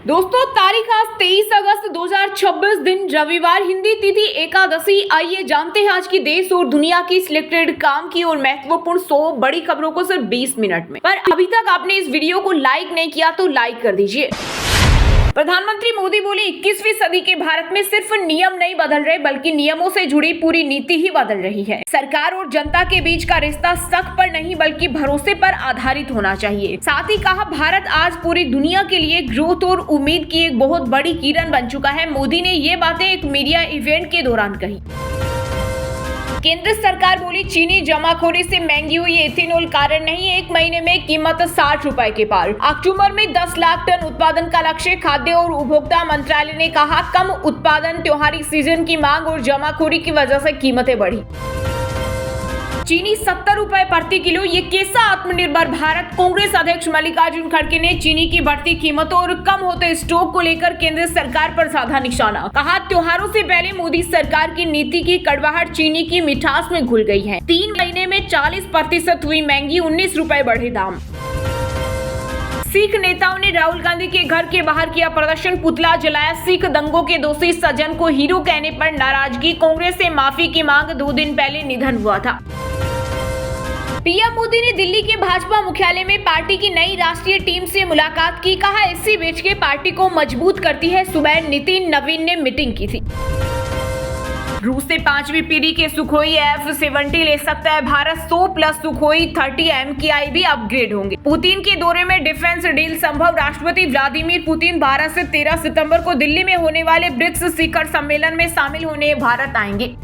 दोस्तों, तारीख आज 23 अगस्त 2026 दिन रविवार, हिंदी तिथि एकादशी। आइए जानते हैं आज की देश और दुनिया की सिलेक्टेड काम की और महत्वपूर्ण 100 बड़ी खबरों को सिर्फ 20 मिनट में। पर अभी तक आपने इस वीडियो को लाइक नहीं किया तो लाइक कर दीजिए। प्रधानमंत्री मोदी बोले 21वीं सदी के भारत में सिर्फ नियम नहीं बदल रहे बल्कि नियमों से जुड़ी पूरी नीति ही बदल रही है। सरकार और जनता के बीच का रिश्ता शक पर नहीं बल्कि भरोसे पर आधारित होना चाहिए। साथ ही कहा, भारत आज पूरी दुनिया के लिए ग्रोथ और उम्मीद की एक बहुत बड़ी किरण बन चुका है। मोदी ने ये बातें एक मीडिया इवेंट के दौरान कही। केंद्र सरकार बोली चीनी जमाखोरी से महंगी हुई एथेनॉल कारण नहीं, 1 महीने में कीमत 60 रुपए के पार। अक्टूबर में 10 लाख टन उत्पादन का लक्ष्य। खाद्य और उपभोक्ता मंत्रालय ने कहा, कम उत्पादन, त्योहारी सीजन की मांग और जमाखोरी की वजह से कीमतें बढ़ी। चीनी 70 रुपए प्रति किलो, ये कैसा आत्मनिर्भर भारत। कांग्रेस अध्यक्ष मल्लिकार्जुन खड़गे ने चीनी की बढ़ती कीमतों और कम होते स्टॉक को लेकर केंद्र सरकार पर साधा निशाना। कहा, त्योहारों से पहले मोदी सरकार की नीति की कड़वाहट चीनी की मिठास में घुल गई है। 3 महीने में 40% हुई महंगी, 19 रुपए बढ़े दाम। सिख नेताओं ने राहुल गांधी के घर के बाहर किया प्रदर्शन, पुतला जलाया। सिख दंगों के दोषी सज्जन को हीरो कहने पर नाराजगी। कांग्रेस से माफी की मांग, 2 दिन पहले निधन हुआ था। पीएम मोदी ने दिल्ली के भाजपा मुख्यालय में पार्टी की नई राष्ट्रीय टीम से मुलाकात की। कहा, एससी बेच के पार्टी को मजबूत करती है। सुबह नितिन नवीन ने मीटिंग की थी। रूस से 5वीं पीढ़ी के सुखोई F-70 ले सकता है भारत। 100+ सुखोई 30M MKI भी अपग्रेड होंगे। पुतिन के दौरे में डिफेंस डील संभव। राष्ट्रपति व्लादिमीर पुतिन भारत से 13 सितंबर को दिल्ली में होने वाले ब्रिक्स शिखर सम्मेलन में शामिल होने भारत आएंगे।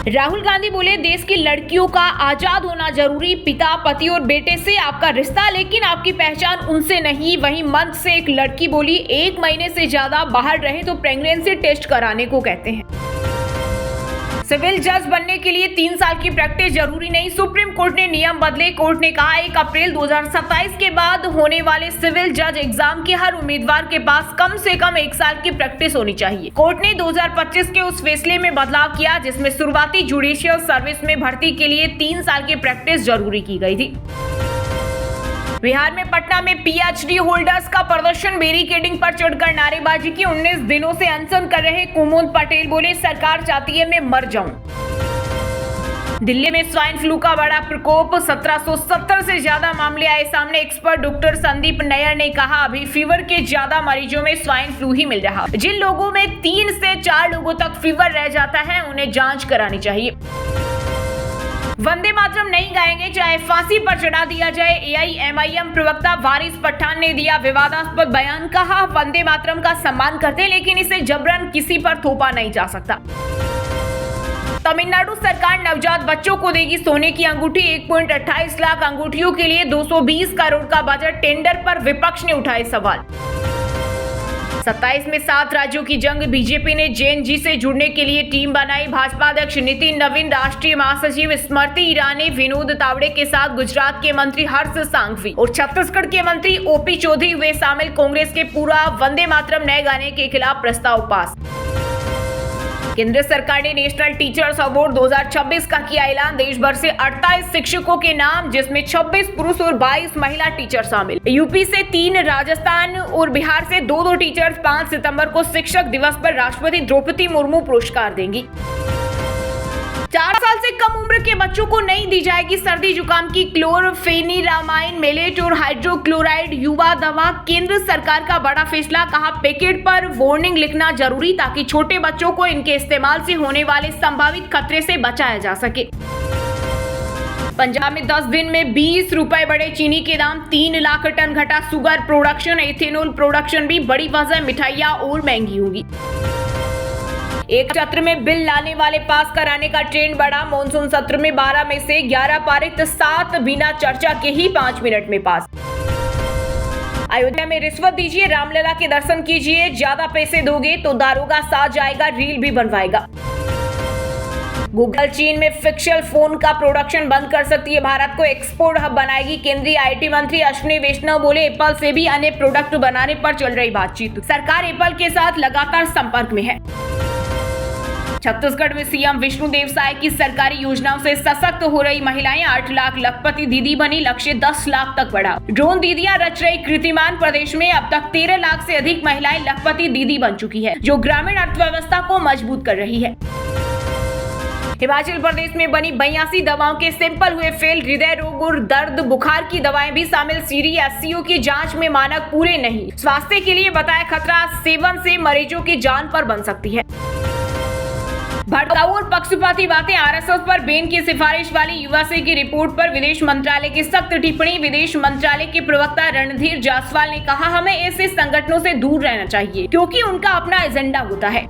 राहुल गांधी बोले, देश की लड़कियों का आजाद होना जरूरी। पिता, पति और बेटे से आपका रिश्ता, लेकिन आपकी पहचान उनसे नहीं। वहीं मंच से एक लड़की बोली, 1 महीने से ज्यादा बाहर रहे तो प्रेगनेंसी टेस्ट कराने को कहते हैं। सिविल जज बनने के लिए 3 साल की प्रैक्टिस जरूरी नहीं, सुप्रीम कोर्ट ने नियम बदले। कोर्ट ने कहा, 1 अप्रैल 2027 के बाद होने वाले सिविल जज एग्जाम के हर उम्मीदवार के पास कम से कम 1 साल की प्रैक्टिस होनी चाहिए। कोर्ट ने 2025 के उस फैसले में बदलाव किया जिसमें शुरुआती जुडिशियल सर्विस में भर्ती के लिए 3 साल की प्रैक्टिस जरूरी की गई थी। बिहार में पटना में PhD होल्डर्स का प्रदर्शन, बैरिकेडिंग पर चढ़कर नारेबाजी की। 19 दिनों से अनशन कर रहे कुमुद पटेल बोले, सरकार चाहती है मैं मर जाऊं। दिल्ली में स्वाइन फ्लू का बड़ा प्रकोप, 1770 से ज्यादा मामले आए सामने। एक्सपर्ट डॉक्टर संदीप नैयर ने कहा, अभी फीवर के ज्यादा मरीजों में स्वाइन फ्लू ही मिल रहा। जिन लोगों में 3 से 4 लोगों तक फीवर रह जाता है उन्हें जांच करानी चाहिए। वंदे मातरम नहीं गाएंगे चाहे फांसी पर चढ़ा दिया जाए। AIMIM प्रवक्ता वारिस पठान ने दिया विवादास्पद बयान। कहा, वंदे मातरम का सम्मान करते हैं लेकिन इसे जबरन किसी पर थोपा नहीं जा सकता। तमिलनाडु सरकार नवजात बच्चों को देगी सोने की अंगूठी। 1.28 लाख अंगूठियों के लिए 220 करोड़ का बजट। टेंडर पर विपक्ष ने उठाए सवाल। 27 में 7 राज्यों की जंग, बीजेपी ने JNG से जुड़ने के लिए टीम बनाई। भाजपा अध्यक्ष नितिन नवीन, राष्ट्रीय महासचिव स्मृति ईरानी, विनोद तावड़े के साथ गुजरात के मंत्री हर्ष सांघवी और छत्तीसगढ़ के मंत्री OP चौधरी हुए शामिल। कांग्रेस के पूरा वंदे मातरम नए गाने के खिलाफ प्रस्ताव पास। केंद्र सरकार ने नेशनल टीचर्स अवार्ड 2026 का किया ऐलान। देश भर से 28 शिक्षकों के नाम, जिसमें 26 पुरुष और 22 महिला टीचर शामिल। यूपी से 3, राजस्थान और बिहार से 2 टीचर्स 5 सितंबर को शिक्षक दिवस पर राष्ट्रपति द्रौपदी मुर्मू पुरस्कार देंगी। 4 साल से कम उम्र के बच्चों को नहीं दी जाएगी सर्दी जुकाम की क्लोरफेनिरामाइन, मेलेट और हाइड्रोक्लोराइड युवा दवा। केंद्र सरकार का बड़ा फैसला। कहा, पैकेट पर वार्निंग लिखना जरूरी ताकि छोटे बच्चों को इनके इस्तेमाल से होने वाले संभावित खतरे से बचाया जा सके। पंजाब में 10 दिन में 20 रुपए बढ़े चीनी के दाम। 3 लाख टन घटा शुगर प्रोडक्शन। एथेनॉल प्रोडक्शन भी बड़ी वजह, मिठाइयां और महंगी होगी। एक सत्र में बिल लाने वाले पास कराने का ट्रेंड बढ़ा। मॉनसून सत्र में 12 में से 11 पारित, 7 बिना चर्चा के ही 5 मिनट में पास। अयोध्या में रिश्वत दीजिए, रामलला के दर्शन कीजिए, ज्यादा पैसे दोगे तो दारोगा साथ जाएगा, रील भी बनवाएगा। गूगल चीन में पिक्सेल फोन का प्रोडक्शन बंद कर सकती है, भारत को एक्सपोर्ट हब बनाएगी। केंद्रीय IT मंत्री अश्विनी वैष्णव बोले, एप्पल से भी अन्य प्रोडक्ट बनाने पर चल रही बातचीत। सरकार एप्पल के साथ लगातार संपर्क में है। छत्तीसगढ़ में सीएम विष्णुदेव साय की सरकारी योजनाओं से सशक्त हो रही महिलाएं 8 लाख लखपति दीदी बनी, लक्ष्य 10 लाख तक बढ़ा। ड्रोन दीदियां रच रही कीर्तिमान। प्रदेश में अब तक 13 लाख से अधिक महिलाएं लखपति दीदी बन चुकी है, जो ग्रामीण अर्थव्यवस्था को मजबूत कर रही है। हिमाचल प्रदेश में बनी 82 दवाओं के सैंपल हुए फेल। हृदय रोग और दर्द बुखार की दवाएं भी शामिल। सीडी-एससीओ की जांच में मानक पूरे नहीं। स्वास्थ्य के लिए बताया खतरा, सेवन से मरीजों की जान पर बन सकती है। भड़काऊ और पक्षपाती बातें। आरएसएस पर बैन की सिफारिश वाली यूएसए की रिपोर्ट पर विदेश मंत्रालय की सख्त टिप्पणी। विदेश मंत्रालय के प्रवक्ता रणधीर जायसवाल ने कहा, हमें ऐसे संगठनों से दूर रहना चाहिए क्योंकि उनका अपना एजेंडा होता है।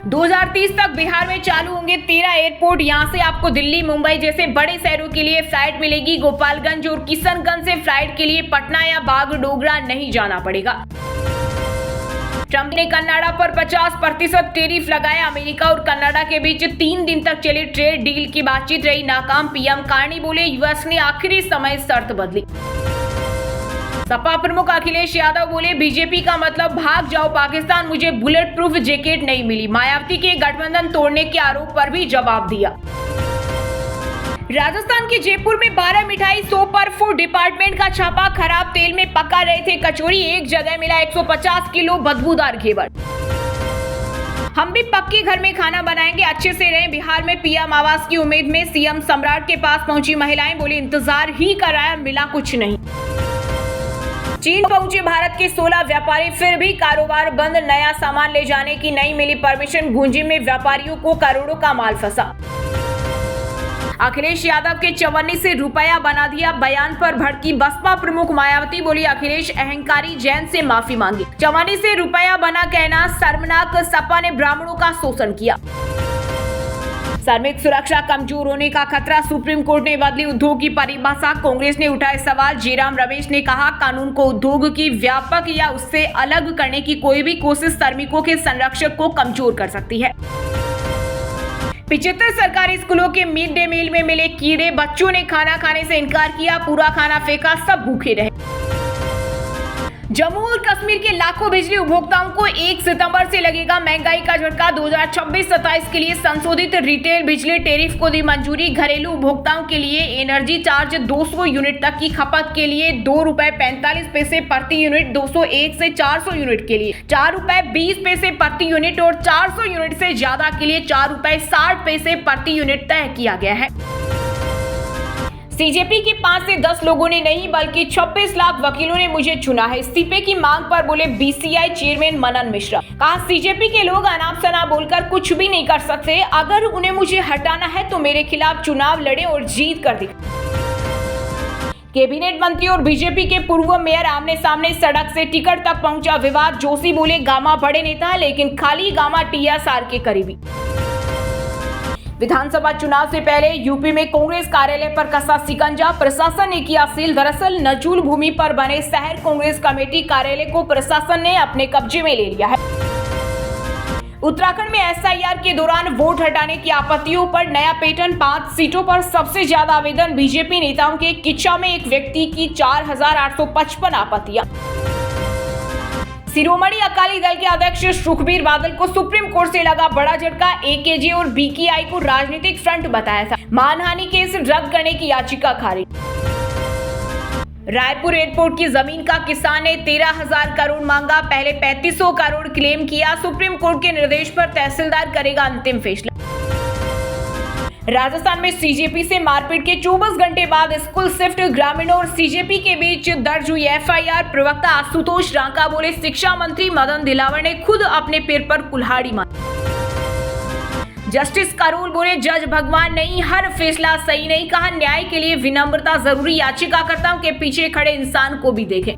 2030 तक बिहार में चालू होंगे 13 एयरपोर्ट। यहां से आपको दिल्ली, मुंबई जैसे बड़े शहरों के लिए फ्लाइट मिलेगी। गोपालगंज और किशनगंज से फ्लाइट के लिए पटना या बागडोगरा नहीं जाना पड़ेगा। ट्रंप ने कनाडा पर 50% टैरिफ लगाया। अमेरिका और कनाडा के बीच 3 दिन तक चली ट्रेड डील की बातचीत रही नाकाम। पीएम कार्नी बोले, यूएस ने आखिरी समय शर्त बदली। सपा प्रमुख अखिलेश यादव बोले, बीजेपी का मतलब भाग जाओ पाकिस्तान, मुझे बुलेट प्रूफ जैकेट नहीं मिली। मायावती के गठबंधन तोड़ने के आरोप पर भी जवाब दिया। राजस्थान के जयपुर में 12 मिठाई 100 पर फूड डिपार्टमेंट का छापा। खराब तेल में पका रहे थे कचौरी। एक जगह मिला 150 किलो बदबूदार घेवर। हम भी पक्के घर में खाना बनाएंगे, अच्छे से रहें। बिहार में पीएम आवास की उम्मीद में सीएम सम्राट के पास पहुंची महिलाएं। बोली, इंतजार ही कराया, मिला कुछ नहीं। चीन पहुंचे भारत के 16 व्यापारी, फिर भी कारोबार बंद। नया सामान ले जाने की नहीं मिली परमिशन। गुंजी में व्यापारियों को करोड़ों का माल फंसा। अखिलेश यादव के चवन्नी से रुपया बना दिया। बयान पर भड़की बसपा प्रमुख मायावती। बोली, अखिलेश अहंकारी जैन से माफी मांगी। चवन्नी से रुपया बना कहना शर्मनाक। सपा ने ब्राह्मणों का शोषण किया। श्रमिक सुरक्षा कमजोर होने का खतरा। सुप्रीम कोर्ट ने बदली उद्योग की परिभाषा। कांग्रेस ने उठाए सवाल। जयराम रमेश ने कहा, कानून को उद्योग की व्यापक या उससे अलग करने की कोई भी कोशिश श्रमिकों के संरक्षण को कमजोर कर सकती है। 75 सरकारी स्कूलों के मिड डे मील में मिले कीड़े। बच्चों ने खाना खाने से इनकार किया, पूरा खाना फेंका, सब भूखे रहे। जम्मू और कश्मीर के लाखों बिजली उपभोक्ताओं को 1 सितंबर से लगेगा महंगाई का झटका। 2026-27 के लिए संशोधित रिटेल बिजली टैरिफ को दी मंजूरी। घरेलू उपभोक्ताओं के लिए एनर्जी चार्ज 200 यूनिट तक की खपत के लिए ₹2.45 प्रति यूनिट, 201 से 400 यूनिट के लिए ₹4.20 प्रति यूनिट और 400 यूनिट से ज्यादा के लिए ₹4.60 प्रति यूनिट तय किया गया है। सीजेपी के 5 से 10 लोगों ने नहीं बल्कि 26 लाख वकीलों ने मुझे चुना है। इस्तीफे की मांग पर बोले बीसीआई चेयरमैन मनन मिश्रा। कहा, सीजेपी के लोग अनाप शनाप बोलकर कुछ भी नहीं कर सकते। अगर उन्हें मुझे हटाना है तो मेरे खिलाफ चुनाव लड़े और जीत कर दिखाएं। कैबिनेट मंत्री और बीजेपी के पूर्व मेयर आमने सामने। सड़क से टिकट तक पहुंचा विवाद। जोशी बोले, गामा बड़े नेता लेकिन खाली गामा टीएसआर के करीबी। विधानसभा चुनाव से पहले यूपी में कांग्रेस कार्यालय पर कसा शिकंजा। प्रशासन ने किया सील। दरअसल नजूल भूमि पर बने शहर कांग्रेस कमेटी कार्यालय को प्रशासन ने अपने कब्जे में ले लिया है। उत्तराखंड में एसआईआर के दौरान वोट हटाने की आपत्तियों पर नया पैटर्न। 5 सीटों पर सबसे ज्यादा आवेदन। बीजेपी नेताओं के किच्चा में एक व्यक्ति की 4855 आपत्तियां। शिरोमणि अकाली दल के अध्यक्ष सुखबीर बादल को सुप्रीम कोर्ट से लगा बड़ा झटका। एकेजे और बीकेआई को राजनीतिक फ्रंट बताया था। मानहानि केस रद्द करने की याचिका खारिज। रायपुर एयरपोर्ट की जमीन का किसान ने 13,000 करोड़ मांगा। पहले 3500 करोड़ क्लेम किया। सुप्रीम कोर्ट के निर्देश पर तहसीलदार करेगा अंतिम फैसला। राजस्थान में सीजेपी से मारपीट के 24 घंटे बाद स्कूल शिफ्ट। ग्रामीणों और सीजेपी के बीच दर्ज हुई एफआईआर। प्रवक्ता आशुतोष रांका बोले, शिक्षा मंत्री मदन दिलावर ने खुद अपने पैर पर कुल्हाड़ी मारी। जस्टिस करोल बोले, जज भगवान नहीं, हर फैसला सही नहीं। कहा, न्याय के लिए विनम्रता जरूरी। याचिकाकर्ताओं के पीछे खड़े इंसान को भी देखें।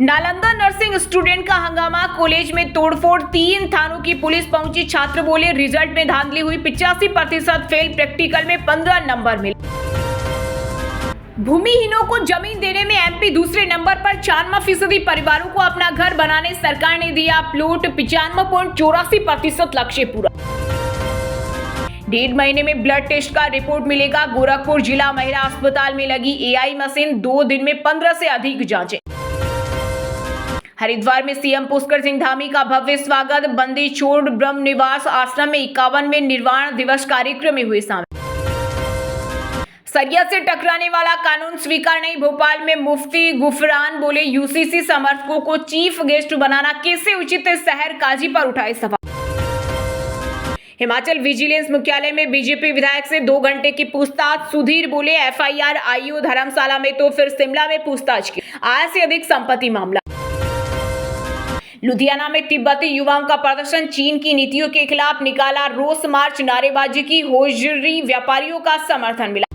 नालंदा नर्सिंग स्टूडेंट का हंगामा। कॉलेज में तोड़फोड़। 3 थानों की पुलिस पहुंची। छात्र बोले, रिजल्ट में धांधली हुई। 85% फेल। प्रैक्टिकल में 15 नंबर मिले। भूमिहीनों को जमीन देने में एमपी दूसरे नंबर पर। 94% परिवारों को अपना घर बनाने सरकार ने दिया प्लॉट। 95.84% लक्ष्य पूरा। 1.5 महीने में ब्लड टेस्ट का रिपोर्ट मिलेगा। गोरखपुर जिला महिला अस्पताल में लगी एआई मशीन। 2 दिन में 15 से अधिक जांचें। हरिद्वार में सीएम पुष्कर सिंह धामी का भव्य स्वागत। बंदी छोड़ ब्रह्म निवास आश्रम में 51वें निर्वाण दिवस कार्यक्रम में हुए शामिल। सरिया से टकराने वाला कानून स्वीकार नहीं। भोपाल में मुफ्ती गुफरान बोले, यूसीसी समर्थकों को चीफ गेस्ट बनाना कैसे उचित है, शहर काजी पर उठाए सवाल। हिमाचल विजिलेंस मुख्यालय में बीजेपी विधायक से 2 घंटे की पूछताछ। सुधीर बोले, एफआईआर आईओ धर्मशाला में तो फिर शिमला में पूछताछ की। आय से अधिक संपत्ति मामला। लुधियाना में तिब्बती युवाओं का प्रदर्शन। चीन की नीतियों के खिलाफ निकाला रोष मार्च। नारेबाजी की। होजरी व्यापारियों का समर्थन मिला।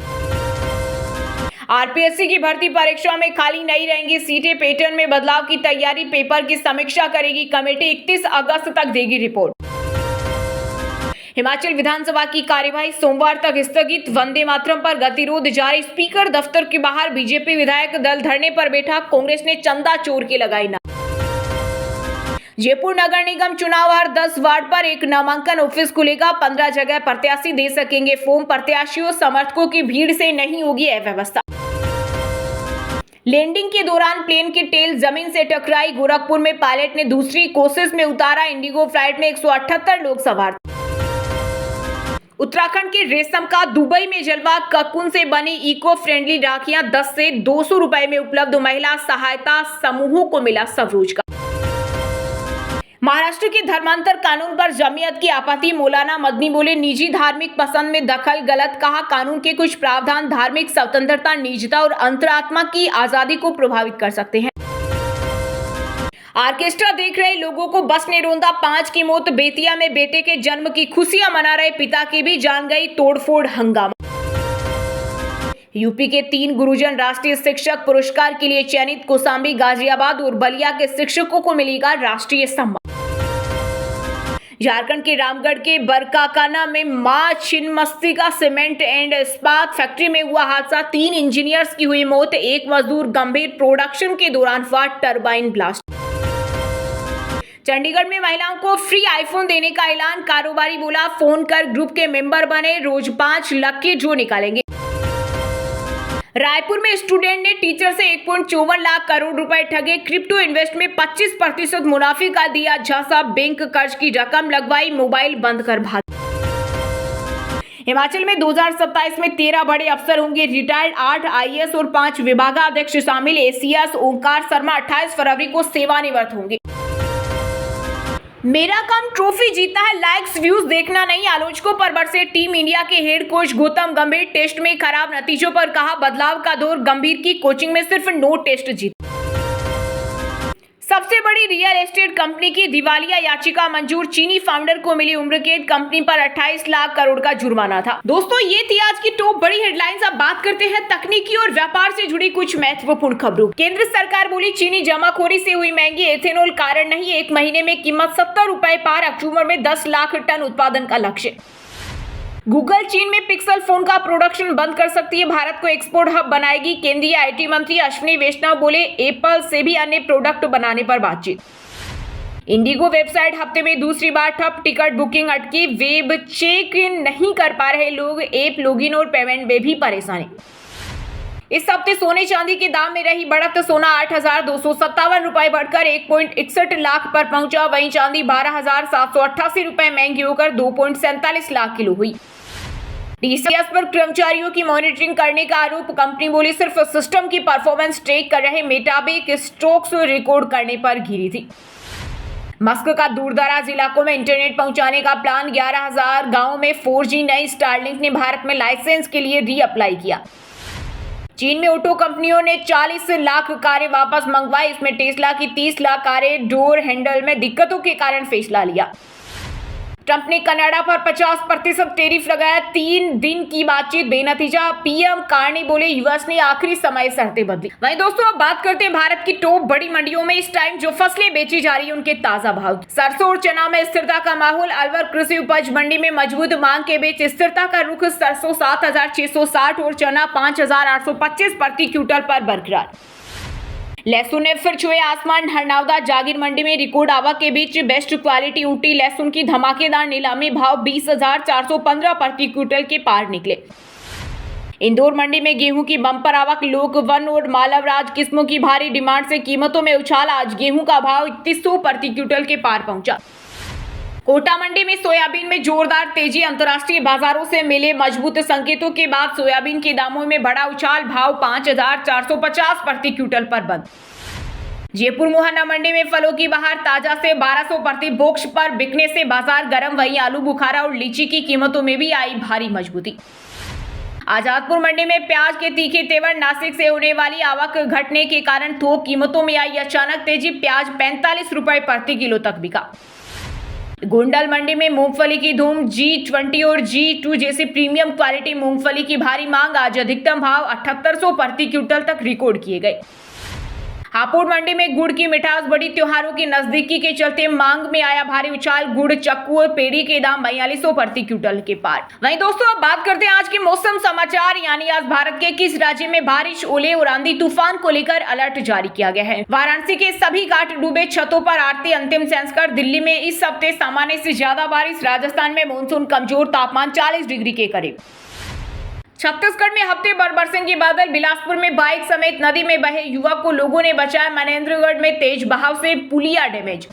आरपीएससी की भर्ती परीक्षा में खाली नहीं रहेंगी सीटें। पैटर्न में बदलाव की तैयारी। पेपर की समीक्षा करेगी कमेटी। 31 अगस्त तक देगी रिपोर्ट। हिमाचल विधानसभा की कार्यवाही सोमवार तक स्थगित। वंदे मातरम पर गतिरोध जारी। स्पीकर दफ्तर के बाहर बीजेपी विधायक दल धरने पर बैठा। कांग्रेस ने चंदा चोर के लगाई नारे। जयपुर नगर निगम चुनाव हर 10 वार्ड पर एक नामांकन ऑफिस खुलेगा। 15 जगह प्रत्याशी दे सकेंगे फॉर्म। प्रत्याशियों समर्थकों की भीड़ से नहीं होगी अव्यवस्था। लैंडिंग के दौरान प्लेन की टेल जमीन से टकराई। गोरखपुर में पायलट ने दूसरी कोशिश में उतारा। इंडिगो फ्लाइट में 178 लोग सवार। उत्तराखंड के रेशम का दुबई में जलवा। ककुन से बनी इको फ्रेंडली राखियां 10 से 200 रुपए में उपलब्ध। महिला सहायता समूहों को मिला स्वरोजगार। महाराष्ट्र के धर्मांतर कानून पर जमीयत की आपत्ति। मौलाना मदनी बोले, निजी धार्मिक पसंद में दखल गलत। कहा, कानून के कुछ प्रावधान धार्मिक स्वतंत्रता, निजता और अंतरात्मा की आजादी को प्रभावित कर सकते हैं। ऑर्केस्ट्रा देख रहे लोगों को बस ने रौंदा। 5 की मौत। बेतिया में बेटे के जन्म की खुशियां मना रहे पिता की भी जान गई। तोड़फोड़ हंगामा। यूपी के 3 गुरुजन राष्ट्रीय शिक्षक पुरस्कार के लिए चयनित। कौशाम्बी, गाजियाबाद और बलिया के शिक्षकों को मिलेगा राष्ट्रीय सम्मान। झारखंड के रामगढ़ के बरकाकाना में मां छिन्नमस्तिका सीमेंट एंड इस्पात फैक्ट्री में हुआ हादसा। 3 इंजीनियर्स की हुई मौत। 1 मजदूर गंभीर। प्रोडक्शन के दौरान हुआ टरबाइन ब्लास्ट। चंडीगढ़ में महिलाओं को फ्री आईफोन देने का ऐलान। कारोबारी बोला, फोन कर ग्रुप के मेंबर बने, रोज 5 लाख के ड्रॉ निकालेंगे। रायपुर में स्टूडेंट ने टीचर से 1.54 लाख करोड़ रुपए ठगे। क्रिप्टो इन्वेस्ट में 25% मुनाफे का दिया झांसा। बैंक कर्ज की रकम लगवाई, मोबाइल बंद कर भाग। हिमाचल में 2027 में 13 बड़े अफसर होंगे रिटायर्ड। 8 आईएएस और 5 विभागाध्यक्ष शामिल। एसीएस ओंकार शर्मा 28 फरवरी को सेवानिवृत्त होंगे। मेरा काम ट्रॉफी जीता है, लाइक्स व्यूज देखना नहीं। आलोचकों पर बरसे टीम इंडिया के हेड कोच गौतम गंभीर। टेस्ट में खराब नतीजों पर कहा, बदलाव का दौर। गंभीर की कोचिंग में सिर्फ 9 टेस्ट जीते। सबसे बड़ी रियल एस्टेट कंपनी की दिवालिया याचिका मंजूर। चीनी फाउंडर को मिली उम्र कैद। कंपनी पर 28 लाख करोड़ का जुर्माना था। दोस्तों, ये थी आज की टॉप बड़ी हेडलाइंस। अब बात करते हैं तकनीकी और व्यापार से जुड़ी कुछ महत्वपूर्ण खबरों। केंद्र सरकार बोली, चीनी जमाखोरी से हुई महंगी। एथेनॉल कारण नहीं। 1 महीने में कीमत 70 रुपए पार। अक्टूबर में 10 लाख टन उत्पादन का लक्ष्य। गूगल चीन में पिक्सल फोन का प्रोडक्शन बंद कर सकती है। भारत को एक्सपोर्ट हब बनाएगी। केंद्रीय आईटी मंत्री अश्विनी वैष्णव बोले, एप्पल से भी अन्य प्रोडक्ट बनाने पर बातचीत। इंडिगो वेबसाइट हफ्ते में दूसरी बार ठप। टिकट बुकिंग अटकी। वेब चेक इन नहीं कर पा रहे लोग। ऐप लॉगिन और पेमेंट में भी परेशानी। इस हफ्ते सोने चांदी के दाम में रही बढ़त। सोना 8,257 रुपए बढ़कर 1.61 लाख पर पहुंचा। वहीं चांदी 12,788 रुपए महंगी होकर 2.47 लाख किलो हुई। टीसीएस पर कर्मचारियों की मॉनिटरिंग करने का आरोप। कंपनी बोली, सिर्फ सिस्टम की परफॉर्मेंस ट्रैक कर रहे मेटाबेक स्टॉक्स रिकॉर्ड करने पर घिरी थी। मस्क का दूरदराज इलाकों में इंटरनेट पहुंचाने का प्लान। 11,000 गांवों में 4G। नई स्टारलिंक ने भारत में लाइसेंस के लिए रीअप्लाई किया। चीन में ऑटो कंपनियों ने 40 लाख कारें वापस मंगवाई। इसमें टेस्ला की 30 लाख कारें डोर हैंडल में दिक्कतों के कारण फैसला लिया। ट्रंप ने कनाडा पर 50% टैरिफ लगाया। 3 दिन की बातचीत बेनतीजा। पीएम कार्नी बोले, यूएस ने आखिरी समय शर्तें बदली। वहीं दोस्तों, अब बात करते हैं भारत की टॉप बड़ी मंडियों में इस टाइम जो फसलें बेची जा रही है उनके ताजा भाव। सरसों और चना में स्थिरता का माहौल। अलवर कृषि उपज मंडी में मजबूत मांग के बीच स्थिरता का रुख। सरसों 7,660 और चना 5,825 प्रति क्विंटल पर बरकरार। लहसुन ने फिर छुए आसमान। हरनौदा जागीर मंडी में रिकॉर्ड आवक के बीच बेस्ट क्वालिटी ऊटी लहसुन की धमाकेदार नीलामी। भाव 20,415 प्रति क्विंटल के पार निकले। इंदौर मंडी में गेहूं की बम्पर आवक, लोक वन और मालवराज किस्मों की भारी डिमांड से कीमतों में उछाल। आज गेहूं का भाव 3100 प्रति क्विंटल के पार पहुंचा। कोटा मंडी में सोयाबीन में जोरदार तेजी, अंतर्राष्ट्रीय बाजारों से मिले मजबूत संकेतों के बाद सोयाबीन के दामों में बड़ा उछाल, भाव 5450 प्रति क्विंटल पर बंद। जयपुर मोहना मंडी में फलों की बहार, ताजा से 1200 प्रति बॉक्स पर बिकने से बाजार गर्म। वहीं आलू बुखारा और लीची की कीमतों में भी आई भारी मजबूती। आजादपुर मंडी में प्याज के तीखे तेवर, नासिक से होने वाली आवक घटने के कारण थोक कीमतों में आई अचानक तेजी। प्याज 45 रुपए प्रति किलो तक बिका। गोंडल मंडी में मूंगफली की धूम, G20 और G2 जैसी प्रीमियम क्वालिटी मूंगफली की भारी मांग। आज अधिकतम भाव 7800 प्रति क्विंटल तक रिकॉर्ड किए गए। हापुड़ मंडी में गुड़ की मिठास बढ़ी, त्योहारों की नजदीकी के चलते मांग में आया भारी उछाल। गुड़, चक्कू और पेड़ी के दाम 4200 प्रति क्विंटल के पार। वहीं दोस्तों अब बात करते हैं आज के मौसम समाचार, यानी आज भारत के किस राज्य में बारिश, ओले और आंधी तूफान को लेकर अलर्ट जारी किया गया है। वाराणसी के सभी घाट डूबे, छतों पर आरती, अंतिम संस्कार। दिल्ली में इस हफ्ते सामान्य से ज्यादा बारिश। राजस्थान में मानसून कमजोर, तापमान 40 डिग्री के करीब। छत्तीसगढ़ में हफ्ते भर बरसेंगे बादल। बिलासपुर में बाइक समेत नदी में बहे युवक को लोगों ने बचाया। मनेंद्रगढ़ में तेज बहाव से पुलिया डैमेज।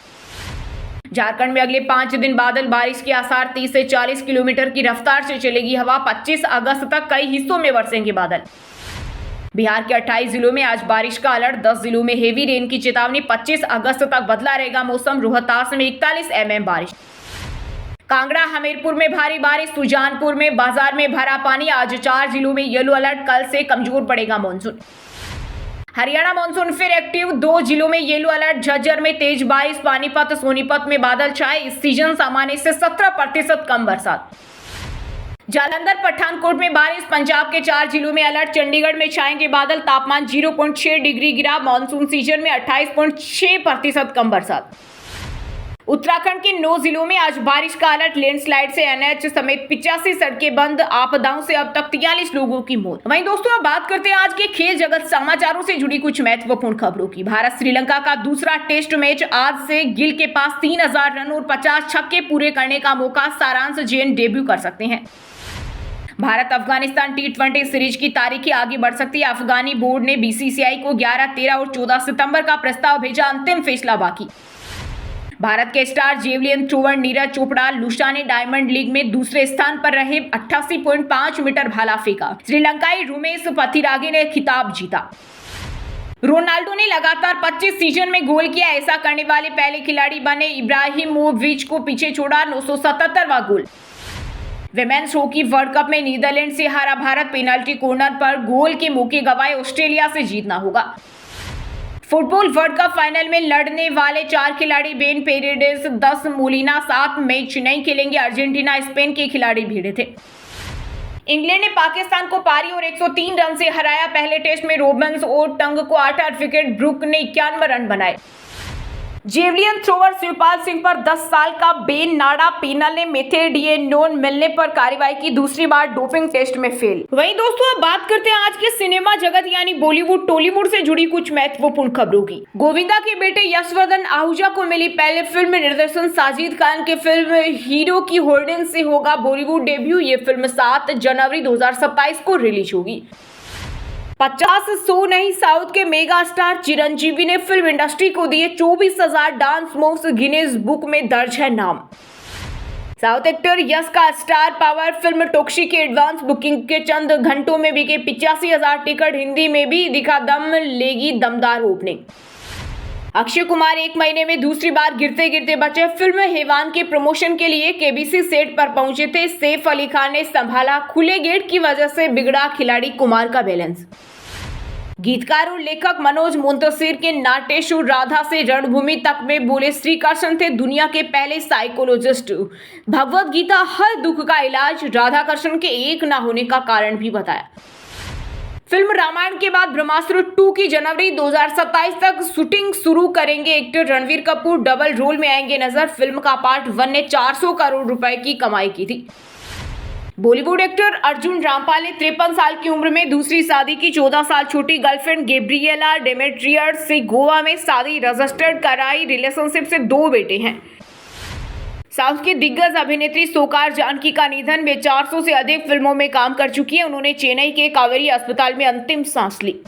झारखंड में अगले 5 दिन बादल, बारिश के आसार। 30 से 40 किलोमीटर की रफ्तार से चलेगी हवा। 25 अगस्त तक कई हिस्सों में बरसेंगे बादल। बिहार के 28 जिलों में आज बारिश का अलर्ट, 10 जिलों में हेवी रेन की चेतावनी। 25 अगस्त तक बदला रहेगा मौसम। रोहतास में 41 mm बारिश। कांगड़ा, हमीरपुर में भारी बारिश। सुजानपुर में बाजार में भरा पानी। आज 4 जिलों में येलो अलर्ट, कल से कमजोर पड़ेगा मानसून। हरियाणा मानसून फिर एक्टिव, 2 जिलों में येलो अलर्ट। झज्जर में तेज बारिश। पानीपत, सोनीपत में बादल छाए। इस सीजन सामान्य से 17% कम बरसात। जालंधर, पठानकोट में बारिश। पंजाब के 4 जिलों में अलर्ट। चंडीगढ़ में छाएंगे बादल। तापमान 0.6 डिग्री गिरा। मानसून सीजन में 28.6% कम बरसात। उत्तराखंड के 9 जिलों में आज बारिश का अलर्ट। लैंडस्लाइड से NH समेत 85 सड़कें बंद। आपदाओं से अब तक 43 लोगों की मौत। वहीं दोस्तों अब बात करते हैं आज के खेल जगत समाचारों से जुड़ी कुछ महत्वपूर्ण खबरों की। भारत श्रीलंका का दूसरा टेस्ट मैच आज से। गिल के पास 3000 रन और 50 छक्के पूरे करने का मौका। सारांश जैन डेब्यू कर सकते हैं। भारत अफगानिस्तान T20 सीरीज की तारीखें आगे बढ़ सकती है। अफगानी बोर्ड ने BCCI को 11, 13 और 14 सितंबर का प्रस्ताव भेजा। अंतिम फैसला बाकी। भारत के star javelin thrower Neeraj Chopra Lausanne diamond league में दूसरे स्थान पर रहे। 88.5 मीटर भाला फेंका। श्रीलंकाई रुमेश पथिरागे ने खिताब जीता। रोनाल्डो ने लगातार 25 सीजन में गोल किया। ऐसा करने वाले पहले खिलाड़ी बने। इब्राहिमोविच को पीछे छोड़ा। 977वां गोल। विमेन्स हॉकी वर्ल्ड कप में नीदरलैंड से हारा भारत। पेनाल्टी कॉर्नर पर गोल के मौके गंवाए। ऑस्ट्रेलिया से जीतना होगा। फुटबॉल वर्ल्ड कप फाइनल में लड़ने वाले 4 खिलाड़ी बेन पेरेडेस, 10 मोलिना 7 मैच नहीं खेलेंगे। अर्जेंटीना, स्पेन के खिलाड़ी भिड़े थे। इंग्लैंड ने पाकिस्तान को पारी और 103 रन से हराया। पहले टेस्ट में रॉबिन्स और टंग को 8 विकेट, ब्रुक ने 91 रन बनाए। जेवलिन थ्रोअर शिवपाल सिंह पर 10 साल का बैन। नाडा पैनल ने मेथेडिएनोन मिलने पर कार्रवाई की। दूसरी बार डोपिंग टेस्ट में फेल। वहीं दोस्तों अब बात करते हैं आज के सिनेमा जगत यानी बॉलीवुड टॉलीवुड से जुड़ी कुछ महत्वपूर्ण खबरों की। गोविंदा के बेटे यशवर्धन आहूजा को मिली पहले फिल्म निर्देशन। साजिद खान के फिल्म हीरो की होल्डिंग से होगा बॉलीवुड डेब्यू। ये फिल्म 7 जनवरी 2027 को रिलीज होगी। 50 शो नहीं, साउथ के मेगा स्टार चिरंजीवी ने फिल्म इंडस्ट्री को दिए 24,000 डांस मूव्स। गिनीज बुक में दर्ज है नाम। साउथ एक्टर यश का स्टार पावर फिल्म टॉक्सी की एडवांस बुकिंग के चंद घंटों में बिके 85,000 टिकट। हिंदी में भी दिखा दम, लेगी दमदार ओपनिंग। अक्षय कुमार 1 महीने में दूसरी बार गिरते गिरते बचे। फिल्म हैवान के प्रमोशन के लिए KBC सेट पर पहुंचे थे। सैफ अली खान ने संभाला। खुले गेट की वजह से बिगड़ा खिलाड़ी कुमार का बैलेंस। गीतकार और लेखक मनोज मुंतशिर के नाट्यशुर राधा से रणभूमि तक में बोले श्री कृष्ण थे दुनिया के पहले साइकोलॉजिस्ट। भगवत गीता हर दुख का इलाज। राधा कृष्ण के एक ना होने का कारण भी बताया। फिल्म रामायण के बाद ब्रह्मास्त्र 2 की जनवरी 2027 तक शूटिंग शुरू करेंगे actor Ranveer Kapoor. Double role में आएंगे नजर। फिल्म का पार्ट 1 ने 400 करोड़ रुपए की कमाई की थी। बॉलीवुड एक्टर अर्जुन रामपाल ने 53 साल की उम्र में दूसरी शादी की। 14 साल छोटी गर्लफ्रेंड गैब्रिएला डेमेट्रियर्स से गोवा में शादी रजिस्टर्ड कराई। रिलेशनशिप से 2 बेटे हैं। साउथ की दिग्गज अभिनेत्री सोकार जानकी का निधन। वे 400 से अधिक फिल्मों में काम कर चुकी हैं। उन्होंने चेन्नई के कावेरी अस्पताल में अंतिम सांस ली।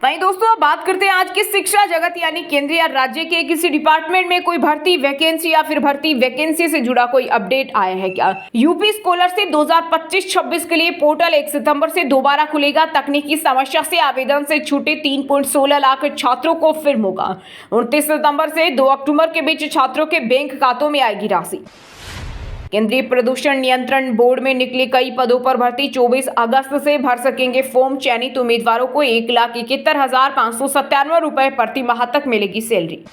वहीं दोस्तों, अब बात करते हैं आज की शिक्षा जगत यानी केंद्रीय या राज्य के किसी डिपार्टमेंट में कोई भर्ती वैकेंसी या फिर भर्ती वैकेंसी से जुड़ा कोई अपडेट आया है क्या। यूपी स्कॉलरशिप 2025-26 के लिए पोर्टल 1 सितंबर से दोबारा खुलेगा। तकनीकी समस्या से आवेदन से छूटे 3.16 लाख छात्रों को फिर मौका। 29 सितंबर से 2 अक्टूबर के बीच छात्रों के बैंक खातों में आएगी राशि। केंद्रीय प्रदूषण नियंत्रण बोर्ड में निकले कई पदों पर भर्ती। 24 अगस्त से भर सकेंगे फॉर्म। चयनित उम्मीदवारों को 1,71,597 रुपए प्रति माह तक मिलेगी सैलरी।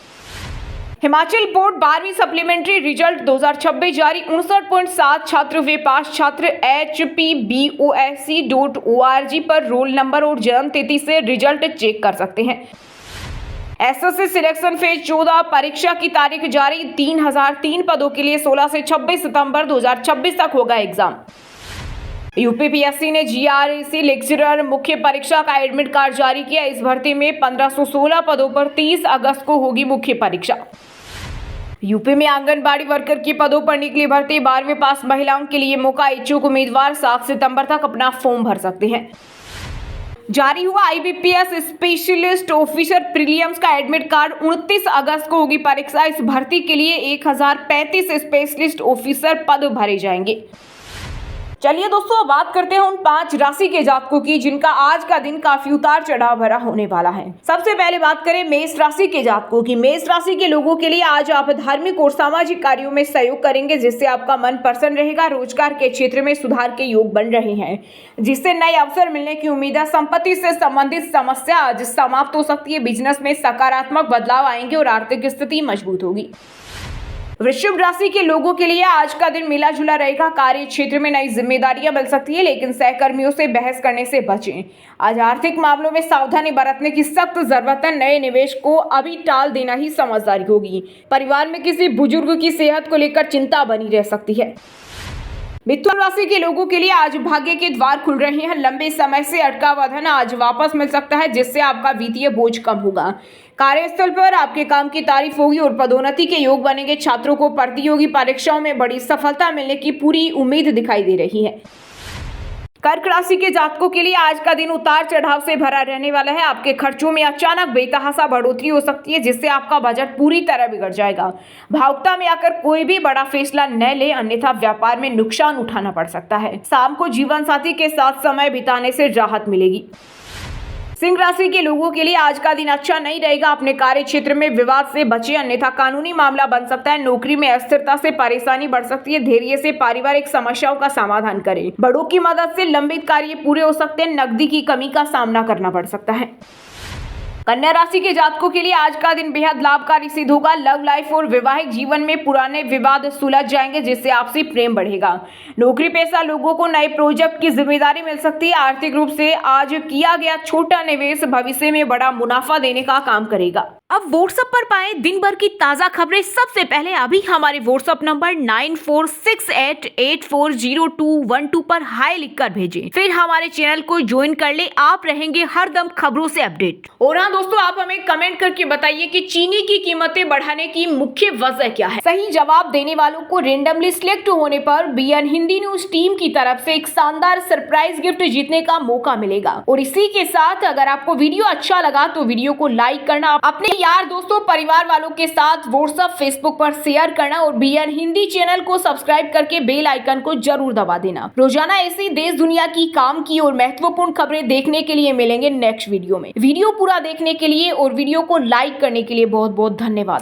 हिमाचल बोर्ड 12वीं सप्लीमेंट्री रिजल्ट 2026 जारी। 59.7 छात्र वे पास। छात्र hpboc.org पर रोल नंबर और जन्म तिथि से रिजल्ट चेक कर सकते हैं। एसएससी सिलेक्शन फेज 14 परीक्षा की तारीख जारी। 3003 पदों के लिए 16 से 26 सितंबर 2026 तक होगा एग्जाम। यूपीपीएससी ने जीआरईसी लेक्चरर मुख्य परीक्षा का एडमिट कार्ड जारी किया। इस भर्ती में 1516 पदों पर 30 अगस्त को होगी मुख्य परीक्षा। यूपी में आंगनबाड़ी वर्कर के पदों पर निकली भर्ती। 12वीं पास महिलाओं के लिए मौका। इच्छुक उम्मीदवार 7 सितंबर तक अपना फॉर्म भर सकते हैं। जारी हुआ आईबीपीएस स्पेशलिस्ट ऑफिसर प्रीलिम्स का एडमिट कार्ड। 29 अगस्त को होगी परीक्षा। इस भर्ती के लिए 1035 स्पेशलिस्ट ऑफिसर पद भरे जाएंगे। चलिए दोस्तों, अब बात करते हैं उन 5 राशि के जातकों की जिनका आज का दिन काफी उतार चढ़ाव भरा होने वाला है। सबसे पहले बात करें मेष राशि के जातकों की। मेष राशि के लोगों के लिए आज आप धार्मिक और सामाजिक कार्यों में सहयोग करेंगे, जिससे आपका मन प्रसन्न रहेगा। रोजगार के क्षेत्र में सुधार के योग बन रहे हैं, जिससे नए अवसर मिलने की उम्मीद है। संपत्ति से संबंधित समस्या आज समाप्त हो सकती है। बिजनेस में सकारात्मक बदलाव आएंगे और आर्थिक स्थिति मजबूत होगी। वृश्चिक राशि के लोगों के लिए आज का दिन मिला जुला रहेगा। कार्य क्षेत्र में नई जिम्मेदारियां मिल सकती है, लेकिन सहकर्मियों से बहस करने से बचें। आज आर्थिक मामलों में सावधानी बरतने की सख्त जरूरत है। नए निवेश को अभी टाल देना ही समझदारी होगी। परिवार में किसी बुजुर्ग की सेहत को लेकर चिंता बनी रह सकती है। मिथुन राशि के लोगों के लिए आज भाग्य के द्वार खुल रहे हैं। लंबे समय से अटका हुआ धन आज वापस मिल सकता है, जिससे आपका वित्तीय बोझ कम होगा। कार्यस्थल पर आपके काम की तारीफ होगी और पदोन्नति के योग बनेंगे। छात्रों को प्रतियोगी परीक्षाओं में बड़ी सफलता मिलने की पूरी उम्मीद दिखाई दे रही है। कर्क राशि के जातकों के लिए आज का दिन उतार चढ़ाव से भरा रहने वाला है। आपके खर्चों में अचानक बेतहाशा बढ़ोतरी हो सकती है, जिससे आपका बजट पूरी तरह बिगड़ जाएगा। भावुकता में आकर कोई भी बड़ा फैसला न ले, अन्यथा व्यापार में नुकसान उठाना पड़ सकता है। शाम को जीवन साथी के साथ समय बिताने से राहत मिलेगी। सिंह राशि के लोगों के लिए आज का दिन अच्छा नहीं रहेगा। अपने कार्य क्षेत्र में विवाद से बचें, अन्यथा कानूनी मामला बन सकता है। नौकरी में अस्थिरता से परेशानी बढ़ सकती है। धैर्य से पारिवारिक समस्याओं का समाधान करें। बड़ों की मदद से लंबित कार्य पूरे हो सकते हैं। नकदी की कमी का सामना करना पड़ सकता है। कन्या राशि के जातकों के लिए आज का दिन बेहद लाभकारी सिद्ध होगा। लव लाइफ और वैवाहिक जीवन में पुराने विवाद सुलझ जाएंगे, जिससे आपसी प्रेम बढ़ेगा। नौकरी पेशा लोगों को नए प्रोजेक्ट की जिम्मेदारी मिल सकती है। आर्थिक रूप से आज किया गया छोटा निवेश भविष्य में बड़ा मुनाफा देने का काम करेगा। अब व्हाट्सएप पर पाएं दिन भर की ताजा खबरें सबसे पहले। अभी हमारे व्हाट्सएप नंबर 9468840212 पर हाई लिखकर भेजें। फिर हमारे चैनल को ज्वाइन कर ले। आप रहेंगे हरदम खबरों से अपडेट। और हाँ दोस्तों, आप हमें कमेंट करके बताइए कि चीनी की कीमतें बढ़ाने की मुख्य वजह क्या है। सही जवाब देने वालों को रेंडमली सिलेक्ट होने पर बीएन हिंदी न्यूज टीम की तरफ से एक शानदार सरप्राइज गिफ्ट जीतने का मौका मिलेगा। और इसी के साथ अगर आपको वीडियो अच्छा लगा तो वीडियो को लाइक करना, अपने यार दोस्तों परिवार वालों के साथ व्हाट्सएप फेसबुक पर शेयर करना और बीएन हिंदी चैनल को सब्सक्राइब करके बेल आइकन को जरूर दबा देना। रोजाना ऐसी देश दुनिया की काम की और महत्वपूर्ण खबरें देखने के लिए मिलेंगे नेक्स्ट वीडियो में। वीडियो पूरा देखने के लिए और वीडियो को लाइक करने के लिए बहुत बहुत धन्यवाद।